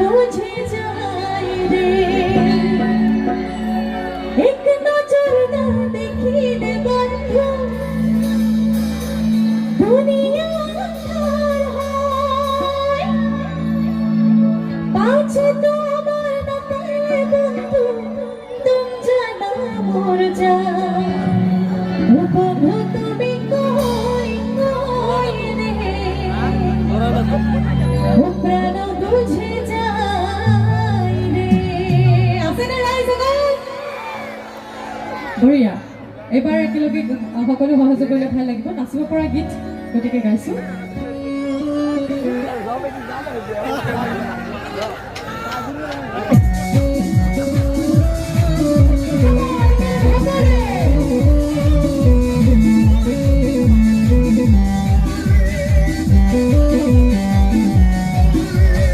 বুঝে যায় রে এক নজর না দেখিলে বন্ধু দুনিয়া আঁধার হয় পাছে তোমার না পেলে বন্ধু তুম জানা মোর যা বন্ধু তুমি কই কই রে ও প্রাণ বুঝে যায় রে আছে না নাই সকল বঢ়িয়া এবাৰ একেলগে সকলো সহযোগ কৰিলে ভাল লাগিব নাচিব পৰা গীত গতিকে গাইছো